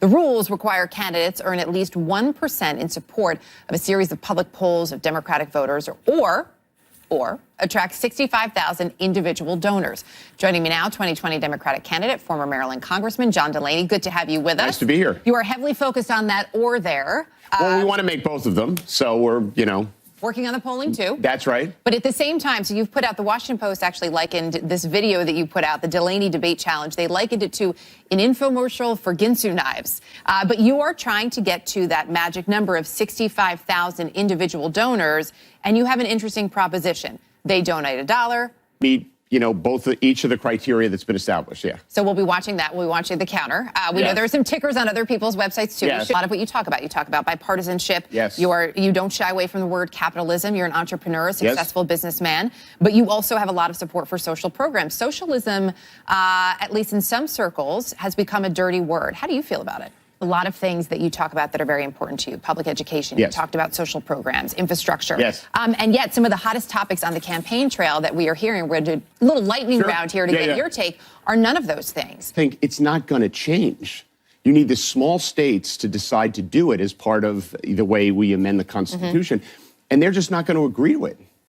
The rules require candidates earn at least 1% in support of a series of public polls of Democratic voters or attract 65,000 individual donors. Joining me now, 2020 Democratic candidate, former Maryland Congressman John Delaney. Good to have you with us. Nice to be here. You are heavily focused on that or there. Well, we want to make both of them, so we're, working on the polling, too. That's right. But at the same time, so you've put out, the Washington Post actually likened this video that you put out, the Delaney Debate Challenge, they likened it to an infomercial for Ginsu knives. But you are trying to get to that magic number of 65,000 individual donors, and you have an interesting proposition. They donate $1. Meet, each of the criteria that's been established, yeah. So we'll be watching that. We'll be watching the counter. We know there are some tickers on other people's websites, too. Yes. A lot of what you talk about. You talk about bipartisanship. Yes. You don't shy away from the word capitalism. You're an entrepreneur, a successful businessman. But you also have a lot of support for social programs. Socialism, at least in some circles, has become a dirty word. How do you feel about it? A lot of things that you talk about that are very important to you. Public education. Yes. You talked about social programs, infrastructure. Yes. And yet some of the hottest topics on the campaign trail that we are hearing, we're going to do a little lightning round here to get your take, are none of those things. I think it's not going to change. You need the small states to decide to do it as part of the way we amend the Constitution. And they're just not going to agree to it.